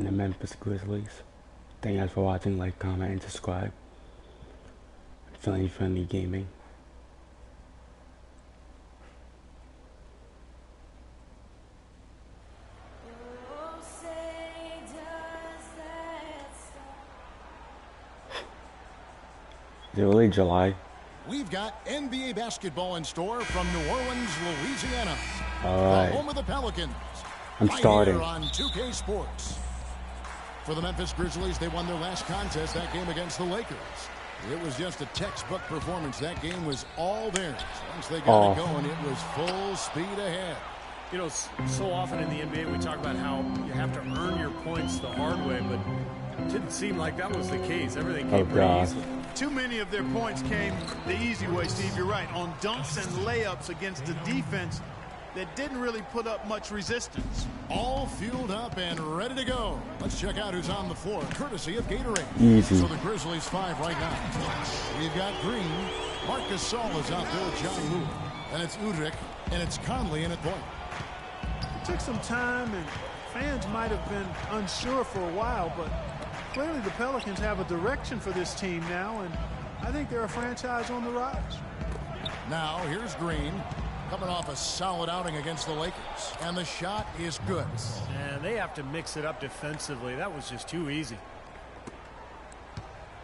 The Memphis Grizzlies. Thank you guys for watching. Like, comment, and subscribe. Friendly Gaming. Is it really July? We've got NBA basketball in store from New Orleans, Louisiana. All right. The home of the Pelicans. I'm starting. Here on 2K Sports. For the Memphis Grizzlies, they won their last contest, that game against the Lakers. It was just a textbook performance. That game was all theirs. Once they got it going, it was full speed ahead. You know, so often in the NBA we talk about how you have to earn your points the hard way, but it didn't seem like that was the case. Everything came pretty easily. Too many of their points came the easy way, Steve. You're right. On dunks and layups against the defense that didn't really put up much resistance. All fueled up and ready to go. Let's check out who's on the floor, courtesy of Gatorade. Easy. So the Grizzlies 5 right now. We've got Green. Marc Gasol is out there with John Woo. And it's Udrich, and it's Conley in at point. It took some time, and fans might have been unsure for a while, but clearly the Pelicans have a direction for this team now, and I think they're a franchise on the rise. Now, here's Green. Coming off a solid outing against the Lakers. And the shot is good. And they have to mix it up defensively. That was just too easy.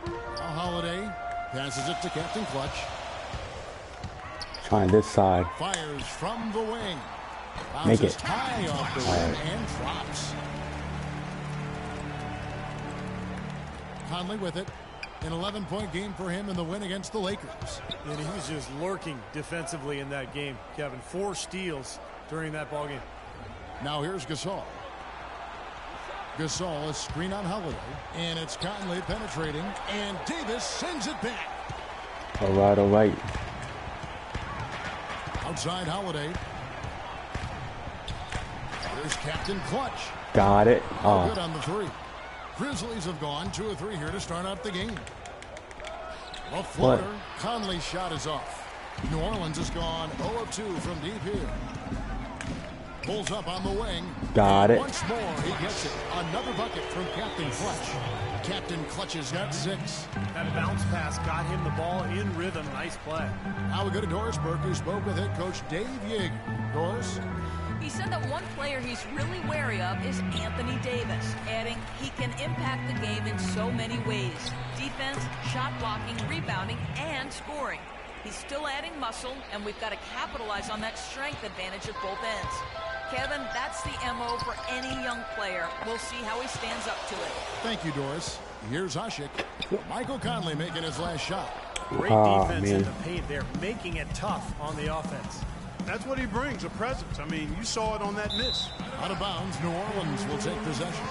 Now Holiday passes it to Captain Clutch. Trying this side. Fires from the wing. Make it. High off the rim and drops. Conley with it. An 11-point game for him in the win against the Lakers. And he was just lurking defensively in that game, Kevin. 4 steals during that ball game. Now here's Gasol. Gasol, a screen on Holiday. And it's Conley penetrating. And Davis sends it back. All right. Outside Holiday. There's Captain Clutch. Got it. Good on the 3. Grizzlies have gone 2 of 3 here to start out the game. A floater. Conley's shot is off. New Orleans has gone 0 of 2 from deep here. Pulls up on the wing. Got it. Once more, he gets it. Another bucket from Captain Clutch. Captain Clutch has got 6. That bounce pass got him the ball in rhythm. Nice play. Now we go to Doris Burke, who spoke with head coach Dave Yeager. Doris? He said that one player he's really wary of is Anthony Davis, adding he can impact the game in so many ways. Defense, shot blocking, rebounding, and scoring. He's still adding muscle, and we've got to capitalize on that strength advantage at both ends. Kevin, that's the MO for any young player. We'll see how he stands up to it. Thank you, Doris. Here's Ashik. Michael Conley making his last shot. Great defense in the paint there, making it tough on the offense. That's what he brings, a presence. I mean, you saw it on that miss. Out of bounds, New Orleans will take possession.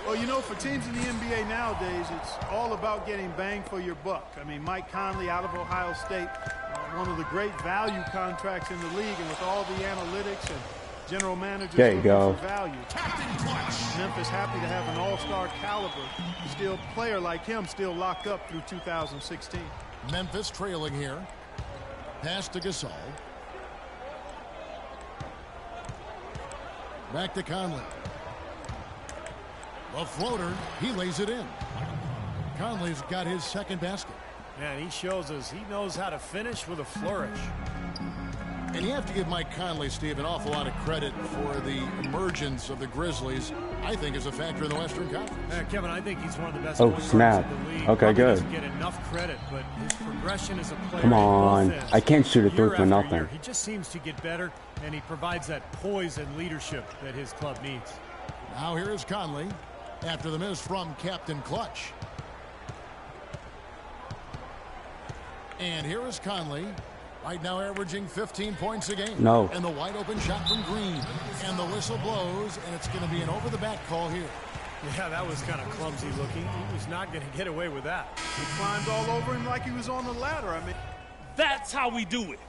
Well, you know, for teams in the NBA nowadays, it's all about getting bang for your buck. I mean, Mike Conley out of Ohio State, one of the great value contracts in the league, and with all the analytics and general managers looking for value. Memphis happy to have an all-star caliber, player like him still locked up through 2016. Memphis trailing here. Pass to Gasol. Back to Conley. A floater. He lays it in. Conley's got his second basket. Man, he shows us he knows how to finish with a flourish. And you have to give Mike Conley, Steve, an awful lot of credit for the emergence of the Grizzlies, I think, as a factor in the Western Conference. Kevin, I think he's one of the best snap. in the league. Okay, good. Doesn't get enough credit, but his progression as a player. Come on. Offense, I can't shoot a 3 for nothing. Year, he just seems to get better, and he provides that poise and leadership that his club needs. Now here is Conley after the miss from Captain Clutch. And here is Conley. Right now averaging 15 points a game. No. And the wide open shot from Green. And the whistle blows, and it's going to be an over-the-back call here. Yeah, that was kind of clumsy looking. He was not going to get away with that. He climbed all over him like he was on the ladder. I mean, that's how we do it.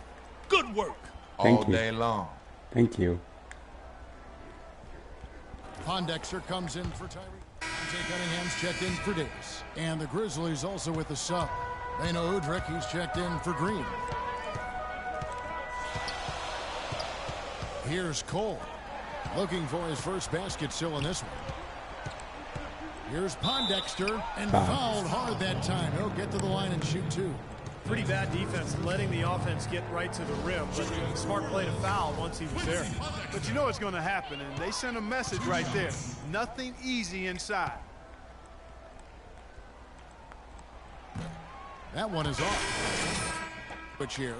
Good work. Thank you. All day long. Thank you. Pondexter comes in for Tyree. Dante Cunningham's checked in for Davis. And the Grizzlies also with the sub. They know Udrich, he's checked in for Green. Here's Cole, looking for his first basket still in this one. Here's Pondexter, and fouled hard that time. He'll get to the line and shoot two. Pretty bad defense, letting the offense get right to the rim, but smart play to foul once he was there. But you know what's going to happen, and they sent a message right there. Nothing easy inside. That one is off. But here.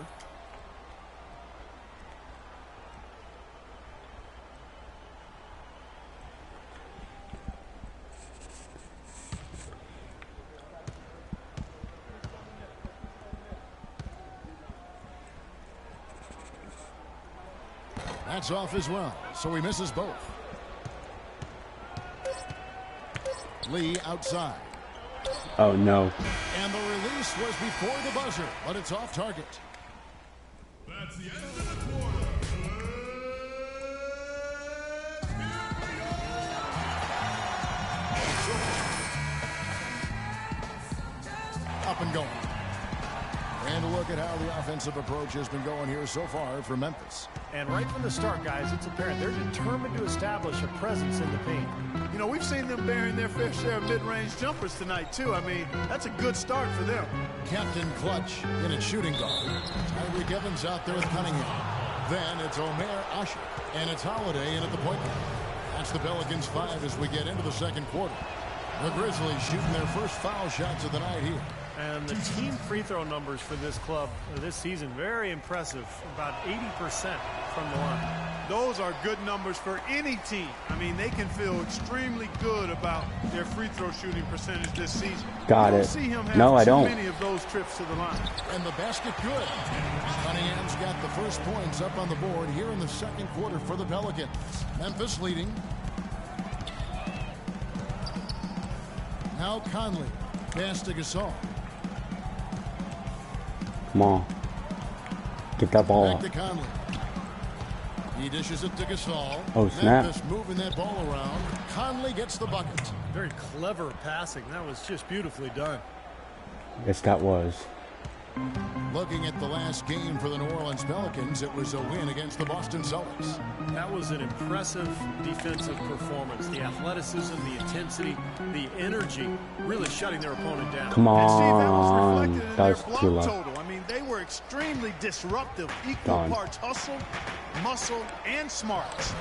That's off as well, so he misses both. Lee outside. Oh, no. And the release was before the buzzer, but it's off target. That's the end of the quarter. Up and going. And a look at how the offensive approach has been going here so far for Memphis. And right from the start, guys, it's apparent they're determined to establish a presence in the paint. You know, we've seen them bearing their fair share of mid-range jumpers tonight, too. I mean, that's a good start for them. Captain Clutch in at shooting guard. Tyreek Evans out there with Cunningham. Then it's Omer Asher. And it's Holiday in at the point guard. That's the Pelicans 5 as we get into the second quarter. The Grizzlies shooting their first foul shots of the night here. And the team free throw numbers for this club this season, very impressive. About 80% from the line. Those are good numbers for any team. I mean, they can feel extremely good about their free throw shooting percentage this season. Got it. See him have No, I too don't. many of those trips to the line. And the basket good. Cunningham's got the first points up on the board here in the second quarter for the Pelicans. Memphis leading. Now Conley. Pass to Gasol. Come on. Get that ball Back up. to Conley. He dishes it to Gasol. Oh, snap. Memphis moving that ball around. Conley gets the bucket. Very clever passing. That was just beautifully done. Yes, that was. Looking at the last game for the New Orleans Pelicans, it was a win against the Boston Celtics. That was an impressive defensive performance. The athleticism, the intensity, the energy, really shutting their opponent down. Come And Steve, that was on. reflected in That was their too block low. total. I mean, they were extremely disruptive, equal Gone. parts hustle, muscle, and smarts.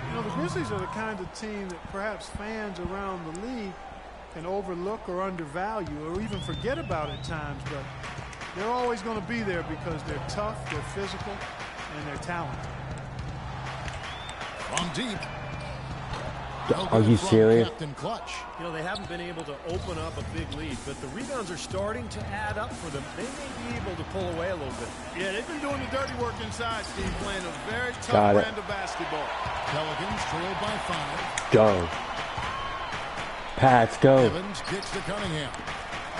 You know, the Grizzlies are the kind of team that perhaps fans around the league can overlook or undervalue or even forget about at times, but they're always going to be there because they're tough, they're physical, and they're talented. From deep. Are you serious? Captain Clutch. You know, they haven't been able to open up a big lead, but the rebounds are starting to add up for them. They may be able to pull away a little bit. Yeah, they've been doing the dirty work inside, Steve, playing a very tough Got it. brand of basketball. Pelicans trailed by 5. Go. Pats, go. Evans kicks to Cunningham.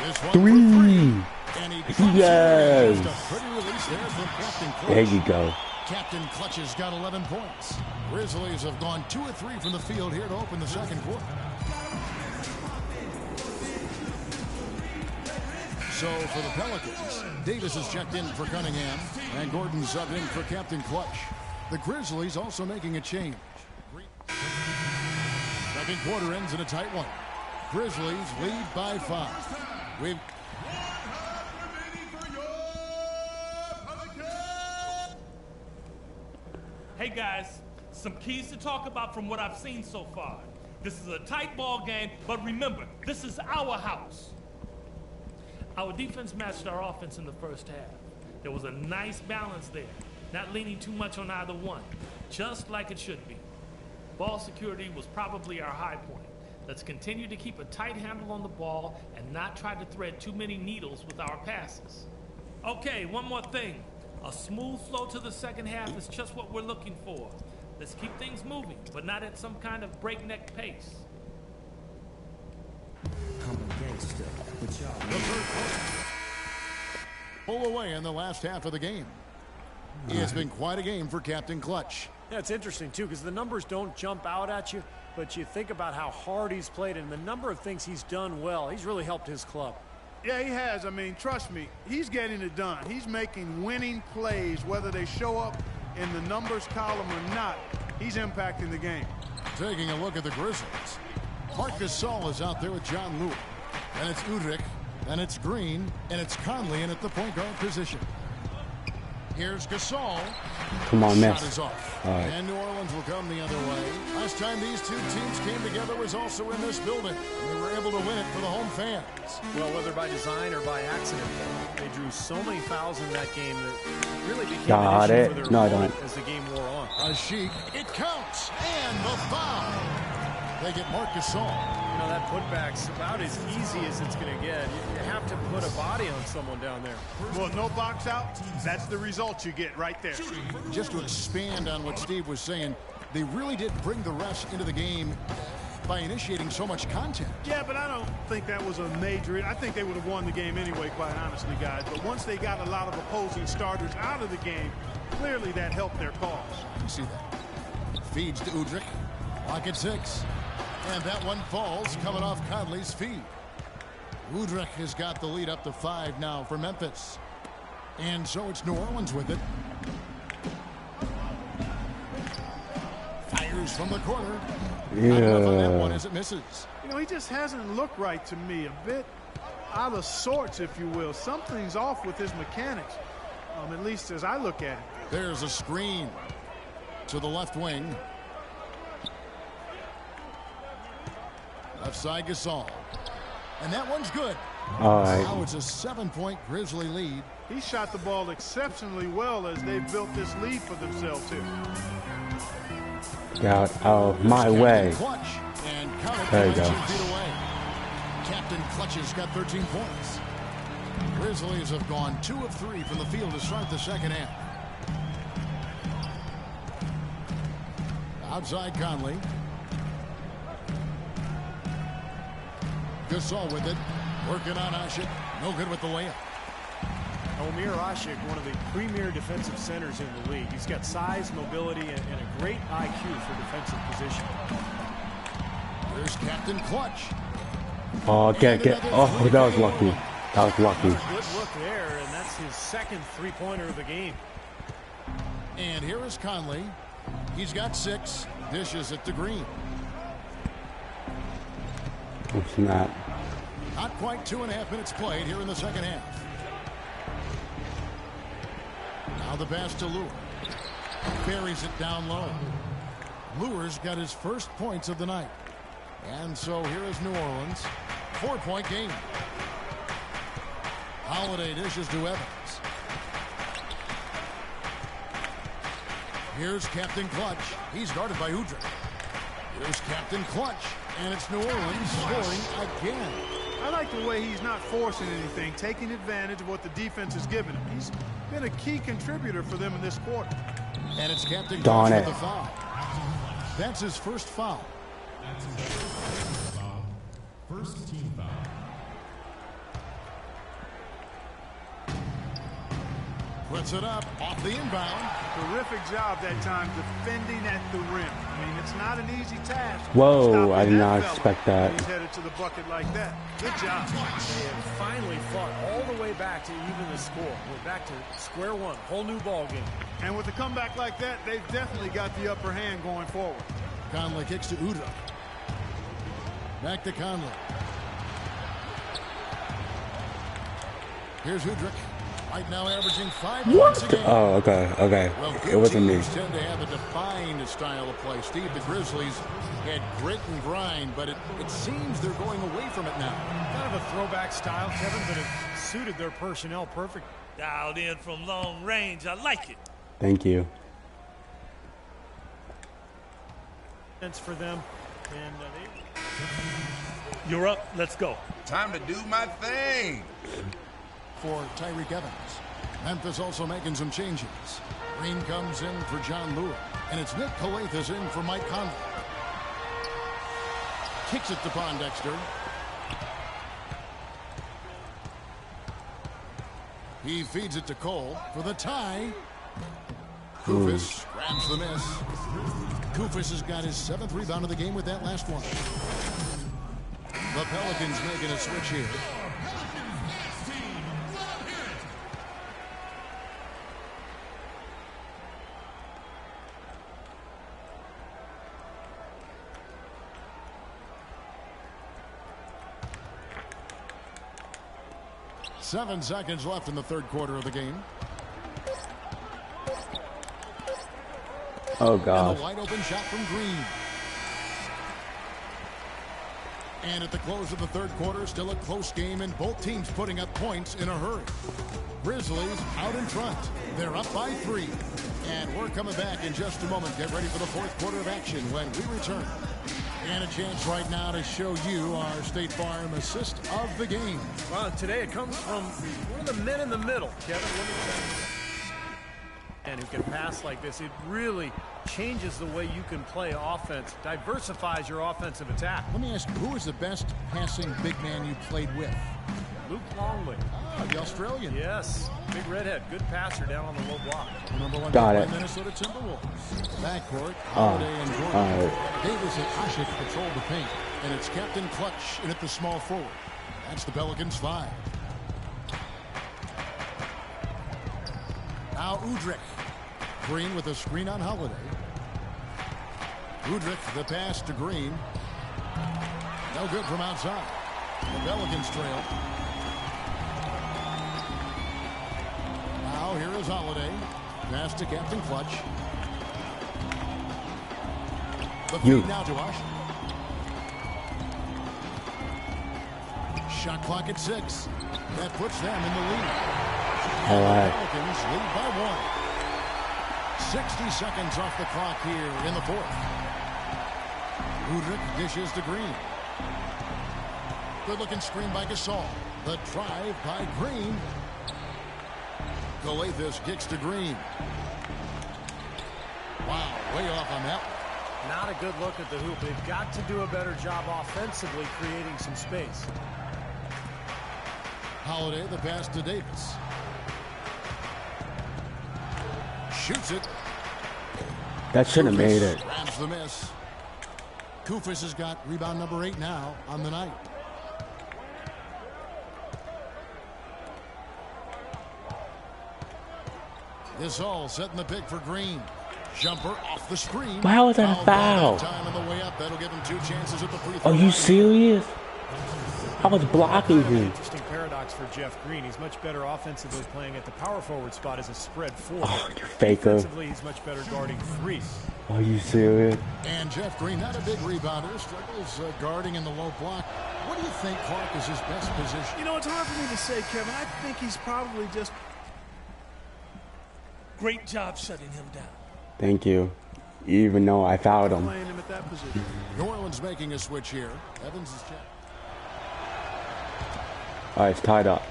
This one for 3. And he drops it. Yes. Just a pretty release there from Captain Clutch. There you go. Captain Clutch has got 11 points. Grizzlies have gone 2 of 3 from the field here to open the second quarter. So for the Pelicans, Davis is checked in for Cunningham, and Gordon subbed in for Captain Clutch. The Grizzlies also making a change. Second quarter ends in a tight one. Grizzlies lead by 5. We've Hey guys, some keys to talk about from what I've seen so far. This is a tight ball game, but remember, this is our house. Our defense matched our offense in the first half. There was a nice balance there, not leaning too much on either one, just like it should be. Ball security was probably our high point. Let's continue to keep a tight handle on the ball and not try to thread too many needles with our passes. Okay, one more thing. A smooth flow to the second half is just what we're looking for. Let's keep things moving, but not at some kind of breakneck pace. pull away in the last half of the game. It's been quite a game for Captain Clutch. Yeah, it's interesting, too, because the numbers don't jump out at you, but you think about how hard he's played and the number of things he's done well. He's really helped his club. Yeah, he has. I mean, trust me, he's getting it done. He's making winning plays, whether they show up in the numbers column or not. He's impacting the game. Taking a look at the Grizzlies. Marcus Saul is out there with John Lewis. And it's Udrich. And it's Green. And it's Conley in at the point guard position. Here's Gasol. Come on, Shot miss. is off. All right. And New Orleans will come the other way. Last time these two teams came together was also in this building. And they were able to win it for the home fans. Well, whether by design or by accident, they drew so many fouls in that game that really became Got an issue it. for their No, I opponent don't. as the game wore on. A Sheik. It counts. And the foul. They get Marcus Saul. You know, that putback's about as easy as it's going to get. You have to put a body on someone down there. Well, no box out. That's the result you get right there. Just to expand on what Steve was saying, they really did bring the refs into the game by initiating so much contact. Yeah, but I don't think that was a major. I think they would have won the game anyway, quite honestly, guys. But once they got a lot of opposing starters out of the game, clearly that helped their cause. You see that. Feeds to Udrich. Lock at 6. And that one falls coming off Conley's feet. Udrich has got the lead up to 5 now for Memphis. And so it's New Orleans with it. Fires from the corner. Not enough on that one as it misses. You know, he just hasn't looked right to me. A bit out of sorts, if you will. Something's off with his mechanics, at least as I look at it. There's a screen to the left wing. Left side Gasol. And that one's good. All right. Now it's a 7-point Grizzly lead. He shot the ball exceptionally well as they've built this lead for themselves here. Get out of my way. Clutch. And count it, There you go. 19 feet away. Captain Clutch has got 13 points. Grizzlies have gone 2 of 3 from the field to start the second half. Outside Conley. Gasol with it. Working on Ashik. No good with the layup. Omir Ashik, one of the premier defensive centers in the league. He's got size, mobility, and a great IQ for defensive position. There's Captain Clutch. Oh, get. Oh, that was lucky. That was lucky. Good look there, and that's his second three-pointer of the game. And here is Conley. He's got 6. Dishes it to Green. Oh, snap. Not quite 2.5 minutes played here in the second half. Now the pass to Lure. Buries it down low. Lure's got his first points of the night. And so here is New Orleans. 4-point game. Holiday dishes to Evans. Here's Captain Clutch. He's guarded by Udrich. Here's Captain Clutch. And it's New Orleans scoring again. I like the way he's not forcing anything, taking advantage of what the defense has given him. He's been a key contributor for them in this quarter. And it's Captain Darn Clutch it. with the foul. That's his first foul. That's his first foul. First team foul. Puts it up off the inbound. Terrific job that time defending at the rim. I mean, it's not an easy task. Whoa, stopping I did that not fella expect that. when he's headed to the bucket like that. Good job. They have finally fought all the way back to even the score. We're back to square one, whole new ball game. And with a comeback like that, they've definitely got the upper hand going forward. Conley kicks to Udrich. Back to Conley. Here's Udrich. Right now averaging 5 points a game. Oh, okay. Well, It wasn't me. teams tend to have a defined style of play. Steve, the Grizzlies had grit and grind, but it seems they're going away from it now. Kind of a throwback style, Kevin, but it suited their personnel perfect. Dialed in from long range. I like it. Thank you. That's for them. And You're up. Let's go. Time to do my thing. For Tyreek Evans. Memphis also making some changes. Green comes in for John Lewis. And it's Nick Calathes in for Mike Conley. Kicks it to Pondexter. He feeds it to Cole for the tie. Kufis grabs the miss. Kufis has got his 7th rebound of the game with that last one. The Pelicans making a switch here. 7 seconds left in the third quarter of the game. Oh, And gosh. a wide open shot from Green. And at the close of the third quarter, still a close game, and both teams putting up points in a hurry. Grizzlies out in front. They're up by 3. And we're coming back in just a moment. Get ready for the fourth quarter of action when we return. And a chance right now to show you our State Farm assist of the game. Well, today it comes from one of the men in the middle, Kevin. Let me tell you. And who can pass like this, it really changes the way you can play offense, diversifies your offensive attack. Let me ask you, who is the best passing big man you played with? Luke Longley. Ah, the Australian. Yes, big redhead, good passer down on the low block. Number 1 Got by it. Minnesota Timberwolves. Backcourt, Holiday and Jordan. Davis and Ashik control the paint, and it's Captain Clutch in at the small forward. That's the Pelicans 5. Now Udrich. Green with a screen on Holiday. Udrich, the pass to Green. No good from outside. The Pelicans trail. Now here is Holiday. Pass to Captain Clutch. The feed now to Usher. Shot clock at 6. That puts them in the lead. All right. Pelicans lead by 1. 60 seconds off the clock here in the fourth. Udrich dishes to Green. Good-looking screen by Gasol. The drive by Green. Galathis kicks to Green. Wow, way off on that one. Not a good look at the hoop. They've got to do a better job offensively creating some space. Holiday, the pass to Davis. Shoots it. That should have made it. Grabs the miss. Kufis has got rebound number 8 now on the night. This all setting the pick for Green. Jumper off the screen. How was that a foul? Time on the way up. That'll give him 2 chances at the free throw. Are you serious? I was blocking him. Interesting paradox for Jeff Green. He's much better offensively playing at the power forward spot as a spread 4. Oh, you faker. Defensively, he's much better guarding 3. Are you serious? And Jeff Green, not a big rebounder, struggles guarding in the low block. What do you think, Clark, is his best position? You know, it's hard for me to say, Kevin. I think he's probably just... Great job shutting him down. Thank you. Even though I fouled him. playing him at that position. New Orleans making a switch here. Evans is checked. All right, it's tied up.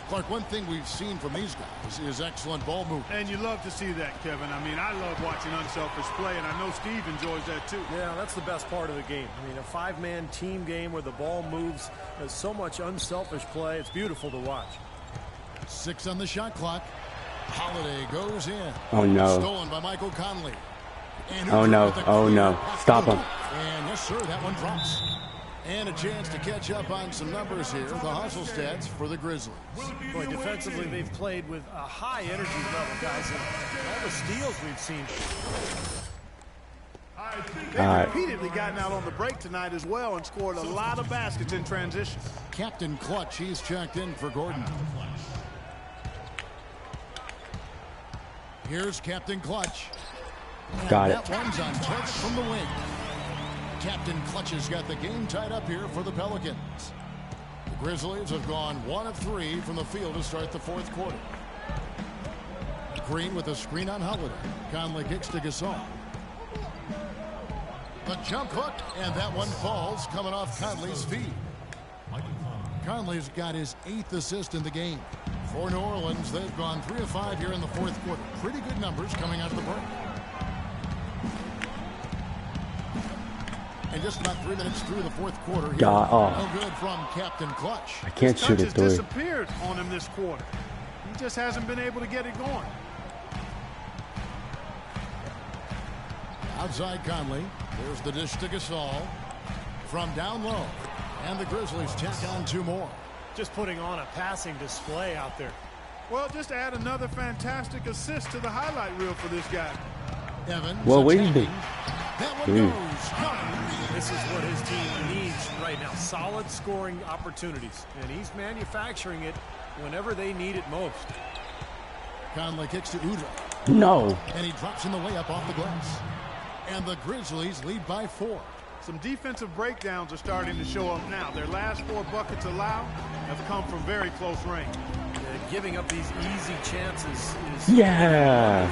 Clark, one thing we've seen from these guys is excellent ball movement. And you love to see that, Kevin. I mean, I love watching unselfish play, and I know Steve enjoys that too. Yeah, that's the best part of the game. I mean, a 5-man team game where the ball moves. There's so much unselfish play. It's beautiful to watch. 6 on the shot clock. Holiday goes in. Oh, no. Stolen by Michael Conley. And Oh, no. with a Oh, clear no. pass Stop to him. Luke. And yes, sir, that one drops. And a chance to catch up on some numbers here. The hustle stats for the Grizzlies. Boy, defensively, they've played with a high energy level, guys. And all the steals we've seen. They've repeatedly gotten out on the break tonight as well and scored a lot of baskets in transition. Captain Clutch, he's checked in for Gordon. Here's Captain Clutch. Got it. That one's on target from the wing. Captain Clutch has got the game tied up here for the Pelicans. The Grizzlies have gone 1 of 3 from the field to start the fourth quarter. Green with a screen on Holiday. Conley kicks to Gasol. The jump hook, and that one falls coming off Conley's feet. Conley's got his 8th assist in the game. For New Orleans, they've gone 3 of 5 here in the fourth quarter. Pretty good numbers coming out of the break. And just about 3 minutes through the fourth quarter here. No good from Captain Clutch. I can't His shoot touch it has through. disappeared on him this quarter. He just hasn't been able to get it going. Outside Conley. There's the dish to Gasol. From down low. And the Grizzlies tack on 2 more. Just putting on a passing display out there. Well, just add another fantastic assist to the highlight reel for this guy. Evans. Well, wait a attacking. minute. That one goes. This is what his team needs right now. Solid scoring opportunities. And he's manufacturing it whenever they need it most. Conley kicks to Udrih. No. And he drops in the layup off the glass. And the Grizzlies lead by 4. Some defensive breakdowns are starting to show up now. Their last 4 buckets allowed have come from very close range. Giving up these easy chances is Yeah.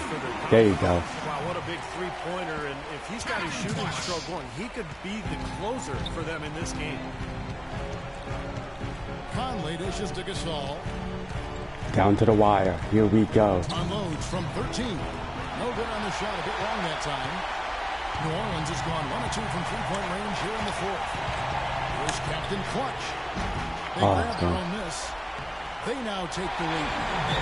There you go. Wow, what a big three-pointer. And if he's got his shooting stroke going, he could be the closer for them in this game. Conley dishes to Gasol. Down to the wire. Here we go. Unloads from 13. No good on the shot. A bit long that time. New Orleans has gone 1 of 2 from three-point range here in the 4th. Here's Captain Clutch. They grab their own miss. They now take the lead.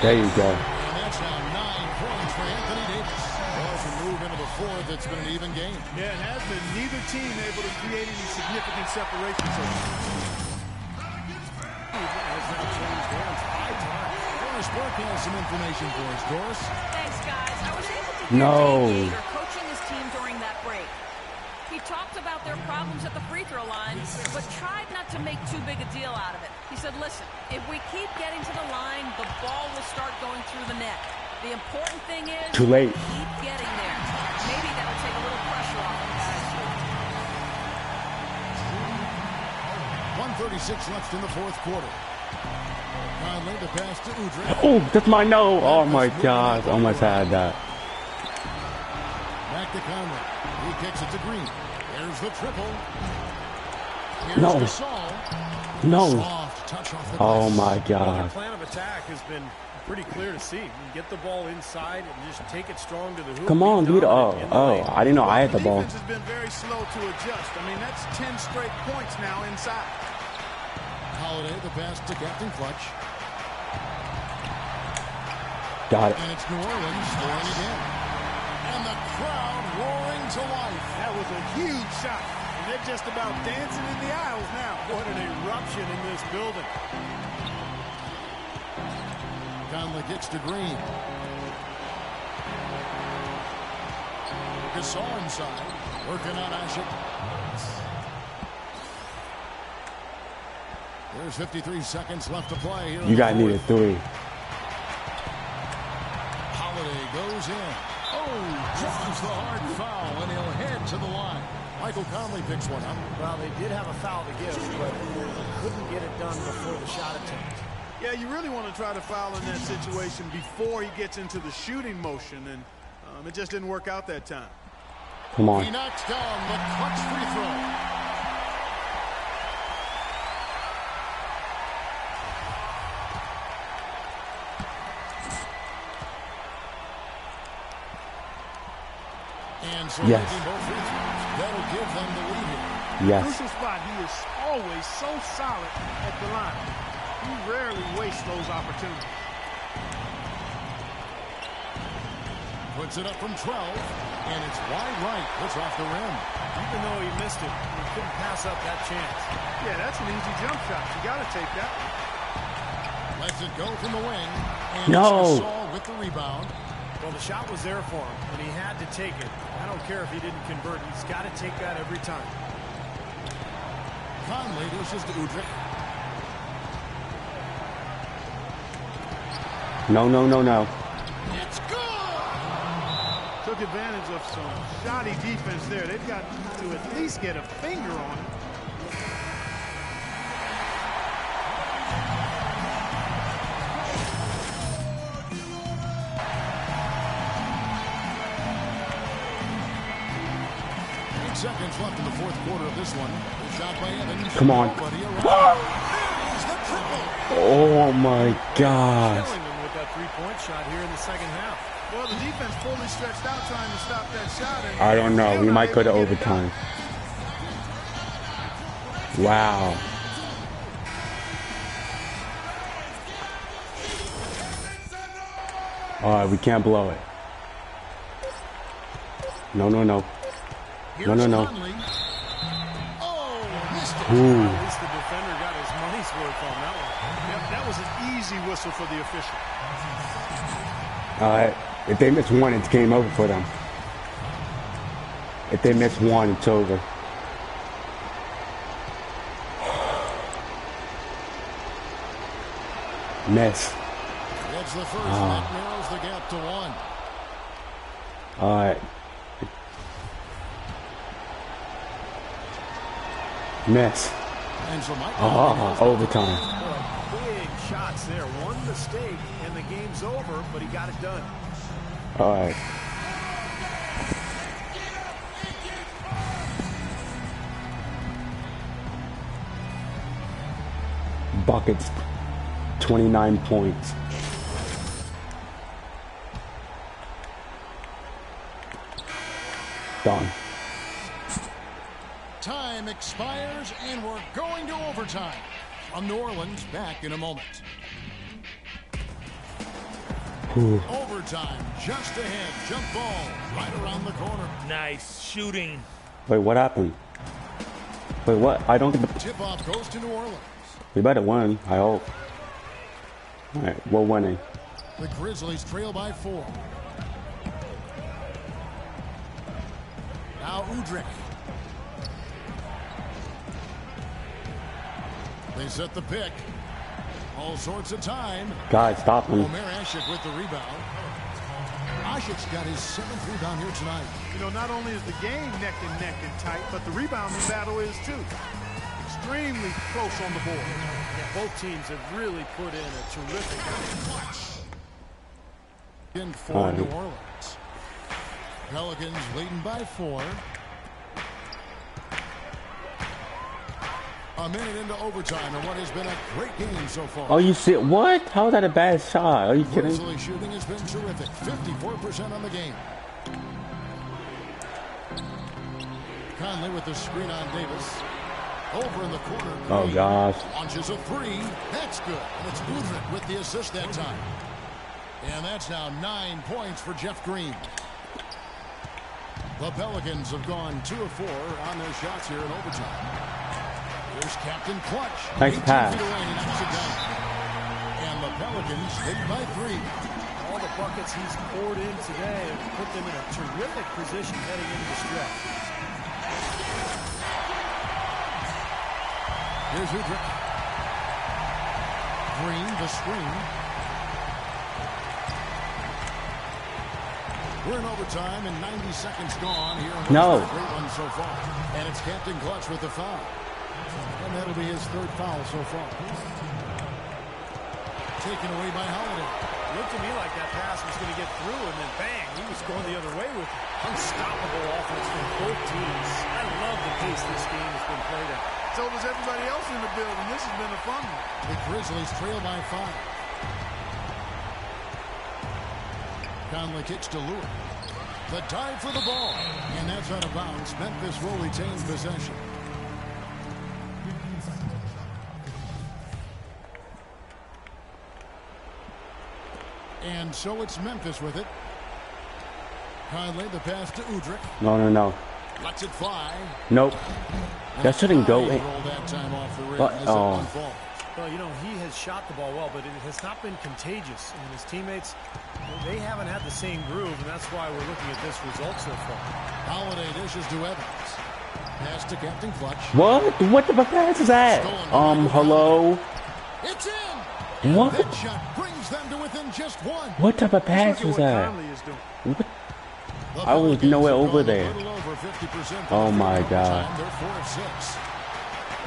There you go. And that's now 9 points for Anthony Davis. Well, as we move into the 4th, it's been an even game. Yeah, it has been. Neither team able to create any significant separation so far. Has now changed hands 5 times. Doris Burke has some information for us. Doris? Thanks, guys. I was able to hear No. Dave Yeager coaching his team during that break. He talked about their problems at the free throw line, but tried not to make too big a deal out of it. He said, listen, if we keep getting to the line, the ball will start going through the net. The important thing is Too late. keep getting there. Maybe that'll take a little pressure off them, guys. 1:36 left in the 4th quarter. Conley to pass to Udrih. Oh, that's my no. Oh my God. Almost had that. Back to Conley. He kicks it to Green. There's the triple. Here's No. Gasol. No. Soft touch off the Oh glass. my Well, their God. plan of attack has been pretty clear to see. You get the ball inside and just take it strong to the hoop. Come on, Be dude. dominant in the lane. I didn't know I had the ball. Defense has been very slow to adjust. I mean, that's 10 straight points now inside. Holiday, the pass to Captain Clutch. Got it. And it's New Orleans scoring again. And the crowd roaring to life. That was a huge shot. And they're just about dancing in the aisles now. What an eruption in this building. Conley kicks to Green. Gasol inside. Working on Ashik. There's 53 seconds left to play here. You got to need a 3. Holiday goes in. Oh, draws the hard foul, and he'll head to the line. Michael Conley picks one up. Well, they did have a foul to give, but couldn't get it done before the shot attempt. Yeah, you really want to try to foul in that situation before he gets into the shooting motion, and it just didn't work out that time. Come on. He knocks down the clutch free throw. And so Yes. making both free throws, that'll give them the lead here. Yes. Crucial spot. He is always so solid at the line. He rarely wastes those opportunities. Puts it up from 12, and it's wide right. Puts off the rim. Even though he missed it, he couldn't pass up that chance. Yeah, that's an easy jump shot. You got to take that. Lets it go from the wing. And No. it's Gasol with the rebound. Well, the shot was there for him, and he had to take it. I don't care if he didn't convert. He's got to take that every time. Conley dishes to Udrih. No, no, no, no. It's good! Took advantage of some shoddy defense there. They've got to at least get a finger on him. Seconds left in the 4th quarter of this one. The shot by Evans. Come on. Nobody around. There's the triple. Oh my gosh. Killing him with that three-point shot here in the second half. Well, the defense fully stretched out trying to stop that shot. And I don't know. We still might not go to able get it overtime. done. Wow. All right, we can't blow it. No, no, no. No, no, no. Conley. Oh, missed it. Ooh. At least the defender got his money's worth on that one. Yep, that was an easy whistle for the official. All right. If they miss one, it's game over for them. If they miss one, it's over. Miss. It's the first, and that narrows the gap to 1. Alright. Miss. And so Mike Overtime. Big shots there. One mistake, and the game's over, but he got it done. Alright. Buckets. 29 points. Done. Time expires, and we're going to overtime. From New Orleans, back in a moment. Ooh. Overtime, just ahead. Jump ball, right around the corner. Nice shooting. Wait, what happened? Wait, what? I don't get the... Tip-off goes to New Orleans. We better win, I hope. Alright, we're winning. The Grizzlies trail by 4. Now Udrih. They set the pick. All sorts of time. Guys, stop him. Omer Ashik with the rebound. Ashik's got his 7th rebound here tonight. You know, not only is the game neck and tight, but the rebounding battle is too. Extremely close on the board. Yeah, both teams have really put in a terrific Clutch. In for New Orleans. Pelicans leading by 4. A minute into overtime and what has been a great game so far. Oh, you see what? How is that a bad shot? Are you kidding? Grizzly shooting has been terrific. 54% on the game. Conley with the screen on Davis. Over in the corner. Oh, Green gosh. launches a 3. That's good. And it's Udrih with the assist that time. And that's now 9 points for Jeff Green. The Pelicans have gone 2 of 4 on their shots here in overtime. Here's Captain Clutch. Nice pass. 18 feet away, and he knocks it down. And the Pelicans lead by 3. All the buckets he's poured in today have put them in a terrific position heading into the stretch. Here's Udrih. Green, the screen. We're in overtime and 90 seconds gone here. No. Great one so far. And it's Captain Clutch with the foul. And that'll be his 3rd foul so far. Taken away by Holiday. Looked to me like that pass was going to get through, and then bang, he was going the other way with it. Unstoppable offense from both teams. I love the pace this game has been played at. So does everybody else in the building. This has been a fun one. The Grizzlies trail by 5. Conley kicks to Lewis. The dive for the ball. And that's out of bounds. Memphis will retain possession. And so it's Memphis with it. Conley, the pass to Udrih. No. Lets it fly. Nope. That shouldn't go in. Rolled that time off the rim. What? As it Oh. unfolds. Well, you know, he has shot the ball well, but it has not been contagious. And his teammates, they haven't had the same groove, and that's why we're looking at this result so far. Holiday dishes to Evans. Pass to Captain Clutch. What? What the pass is that? Hello? It's in! What? That shot brings them to within just 1. What type of pass was that? Conley is doing. What? I was nowhere over there. Over 50% Oh my God. They're 4 of 6.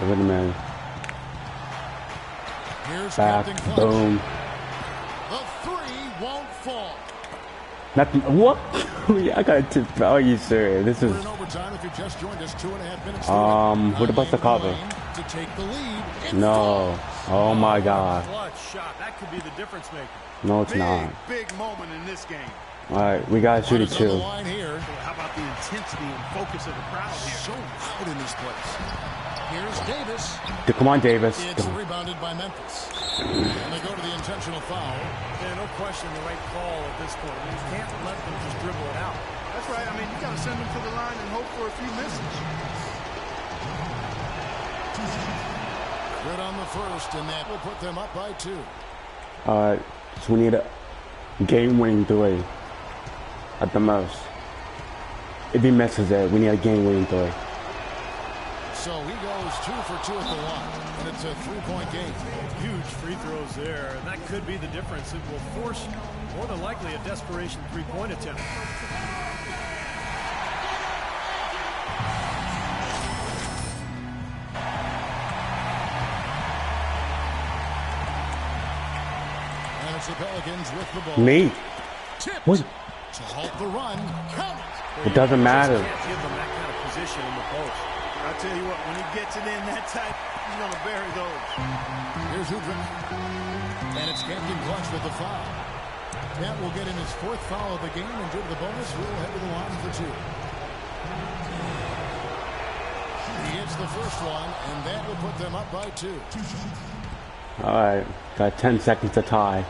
Wait a minute. Here's Back. Captain Clutch. Boom. The 3 won't fall. Nothing. What? I got to. Are you serious? This is. We're in overtime. If you just joined us, 2.5 minutes. What about the cover? To take the lead. No. Oh my God. Clutch shot. That could be the difference maker. No, it's not. Big moment in this game. All right, we gotta shoot it Runners on the too. line here. How about the intensity and focus of the crowd here? So loud in this place. Here's Davis. Come on, Davis. It's rebounded by Memphis. And they go to the intentional foul. Yeah, no question the right call at this point. You can't let them just dribble it out. That's right. I mean, you got to send them to the line and hope for a few misses. Good on the first, and that will put them up by 2. All right, so we need a game-winning 3 at the most. If he misses it, we need a game-winning three. So he goes 2 for 2 at the line, and it's a 3-point game. Huge free throws there, and that could be the difference. It will force, more than likely, a desperation three-point attempt. And it's the Pelicans with the ball. Me? Tipped What? to halt the run. Count it. It doesn't matter. Can't give them that kind of position in the post. I'll tell you what, when he gets it in that tight, he's going to bury those. Here's Udrich. And it's Captain Clutch with the foul. That will get in his 4th foul of the game, and due to the bonus, we'll head to the line for 2. He hits the first one, and that will put them up by 2. All right, got 10 seconds to tie.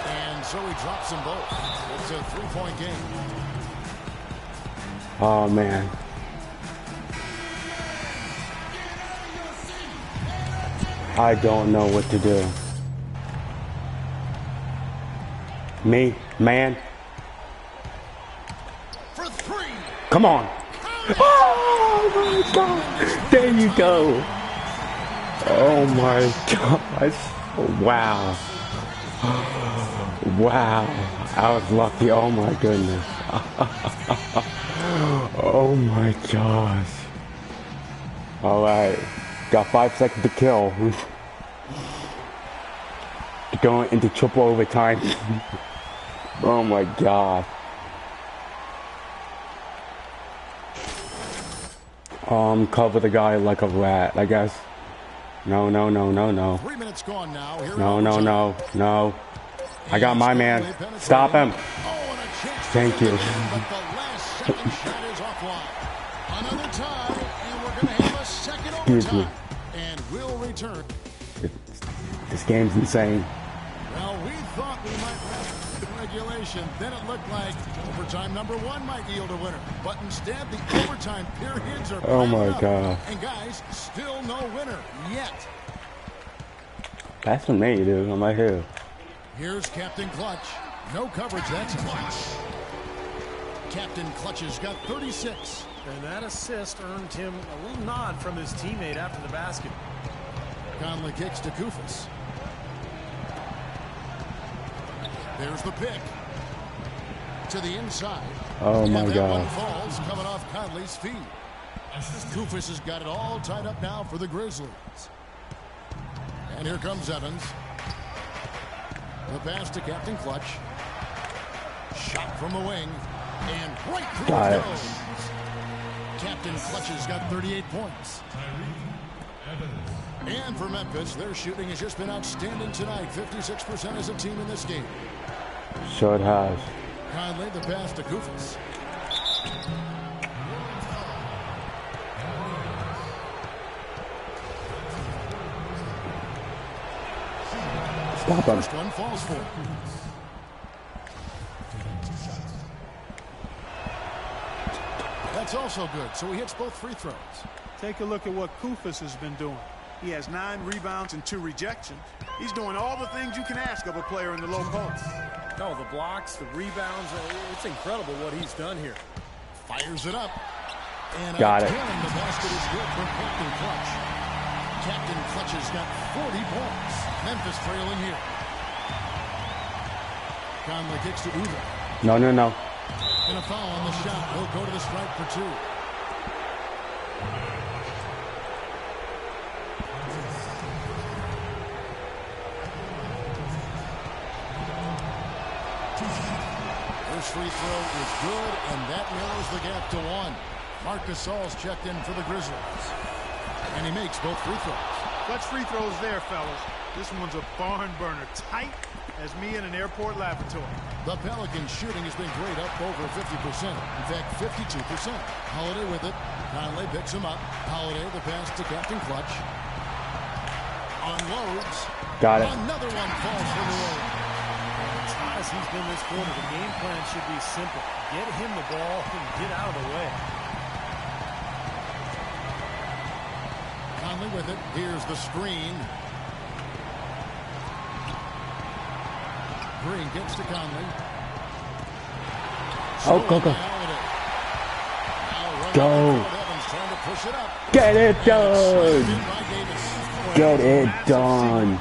And so he drops them both. It's a 3-point game. Oh man. I don't know what to do. Me, man. For 3. Come on. Oh my God. There you go. Oh my gosh. Wow. Wow. I was lucky. Oh my goodness. Oh my gosh. All right. Got 5 seconds to kill. Going into triple overtime. Oh my God. Cover the guy like a rat, I guess. No. 3 minutes gone now. Here No. I got my man. Stop him. Thank you. But the last second shot is offline. Another tie, and we're going to have a second Excuse me. overtime. And we'll return. This game's insane. Well, we thought we might win regulation. Then it looked like overtime number 1 might yield a winner. But instead, the overtime periods are Oh my piling up. God. And guys, still no winner yet. That's for me, dude. I'm right here. Here's Captain Clutch. No coverage that time. Captain Clutch has got 36. And that assist earned him a little nod from his teammate after the basket. Conley kicks to Kufis. There's the pick. To the inside. Oh my and that God. one falls coming off Conley's feet. Kufis has got it all tied up now for the Grizzlies. And here comes Evans. The pass to Captain Clutch. Shot from the wing. And right through Got it it. goes. Captain Clutch has got 38 points. And for Memphis, their shooting has just been outstanding tonight. 56% as a team in this game. Sure it has. Conley, the pass to Kufis. Stop him. First one falls for him. That's also good. So he hits both free throws. Take a look at what Kufis has been doing. He has 9 rebounds and 2 rejections. He's doing all the things you can ask of a player in the low post. No, the blocks, the rebounds, it's incredible what he's done here. Fires it up. And Got it. again, the basket is good for Captain Clutch. Captain Clutch has got 40 points. Memphis trailing here. Conley kicks to Uda. No. And a foul on the shot. He'll go to the stripe for 2. First free throw is good, and that narrows the gap to 1. Marc Gasol's checked in for the Grizzlies. And he makes both free throws. Clutch free throws there, fellas. This one's a barn burner. Tight as me in an airport lavatory. The Pelicans' shooting has been great, up over 50%. In fact, 52%. Holiday with it. Conley picks him up. Holiday, the pass to Captain Clutch. Unloads. Got it. Another one falls for the load. As hot as he's been this quarter, the game plan should be simple. Get him the ball and get out of the way. Conley with it. Here's the screen. Green gets to Conley. Oh, go, go. Go. Get it done. Get it done.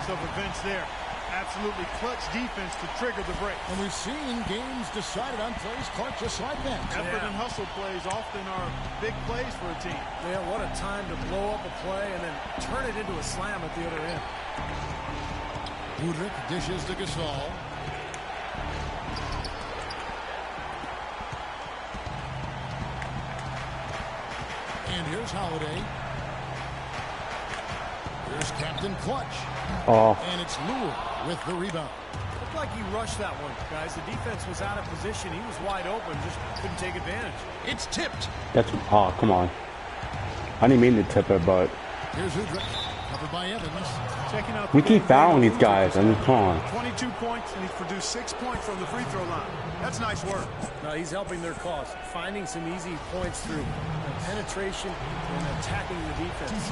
Absolutely clutch defense to trigger the break. And we've seen games decided on plays caught just like that. Effort and hustle plays often are big plays for a team. Yeah, what a time to blow up a play and then turn it into a slam at the other end. Udrich dishes to Gasol. And here's Holiday. Here's Captain Clutch. Oh. And it's Lure with the rebound. Looked like he rushed that one, guys. The defense was out of position. He was wide open, just couldn't take advantage. It's tipped. That's, oh, come on. I didn't mean to tip it, but Here's Udrich, covered by Evans. Checking out we keep fouling these guys. I mean, come on. 22 points, and he's produced 6 points from the free throw line. That's nice work. No, he's helping their cause, finding some easy points through penetration and attacking the defense.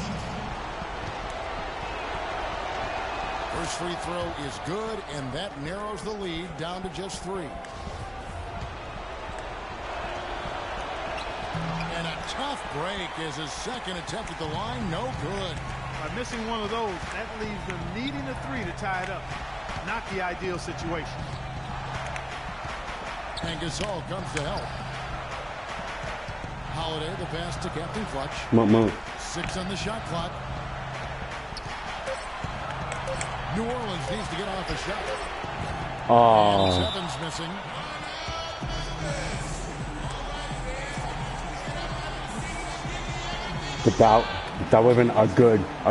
First free throw is good, and that narrows the lead down to just 3. And a tough break is his second attempt at the line. No good. By missing one of those, that leaves them needing a 3 to tie it up. Not the ideal situation. And Gasol comes to help. Holiday, the pass to Captain Clutch. Move. 6 on the shot clock. New Orleans needs to get off a shot. And Oh. Evans missing. That would have been a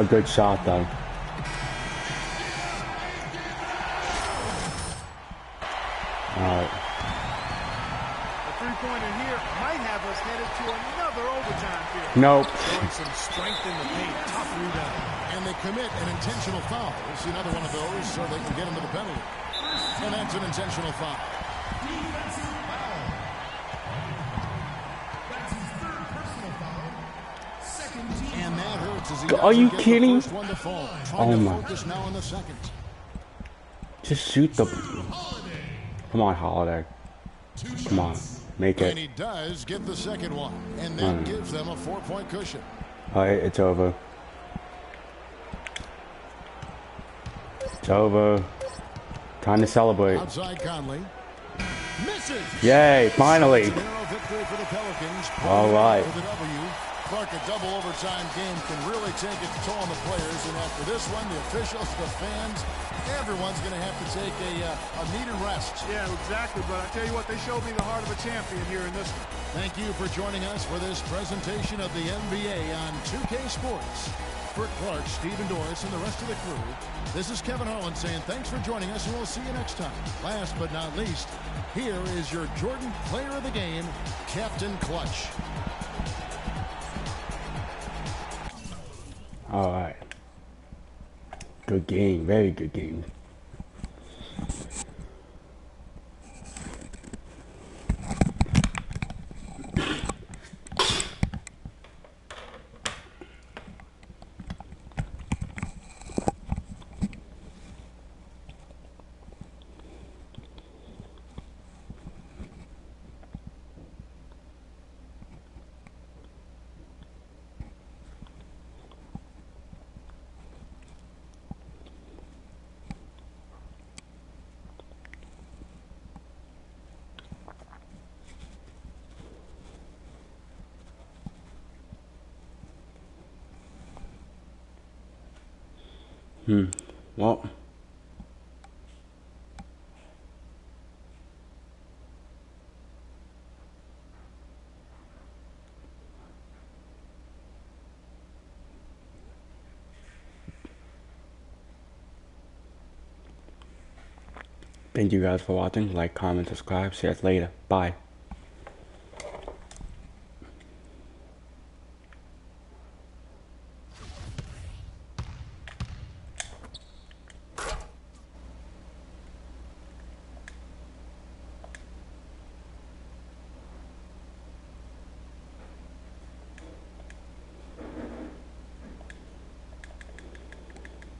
good shot, though. Alright. A three-pointer here might have us headed to another overtime period. Nope. Showing some strength in the paint. Tough rebound. And they commit an intentional foul. We'll see another one of those so they can get into the penalty. And that's an intentional foul. That's his third personal foul. Second team. And that hurts as he Are you doesn't get kidding? the first one to fall. Trying Oh to my. focus now on the second. Just shoot the... Come on, Holiday. Come on. Make And it. he does get the second one. And that gives them a 4-point cushion. Alright, it's over. It's over. Time to celebrate. Outside Conley. Misses. Yay, finally. Narrow victory for the Pelicans. All right. For the W. Clark, a double overtime game can really take its toll on the players. And after this one, the officials, the fans, everyone's going to have to take a needed rest. Yeah, exactly. But I tell you what, they showed me the heart of a champion here in this one. Thank you for joining us for this presentation of the NBA on 2K Sports. For Clark, Stephen Doris, and the rest of the crew, this is Kevin Harlan saying thanks for joining us, and we'll see you next time. Last but not least, here is your Jordan Player of the Game, Captain Clutch. Alright. Good game. Very good game. Well. Thank you guys for watching. Like, comment, subscribe. See you guys later. Bye.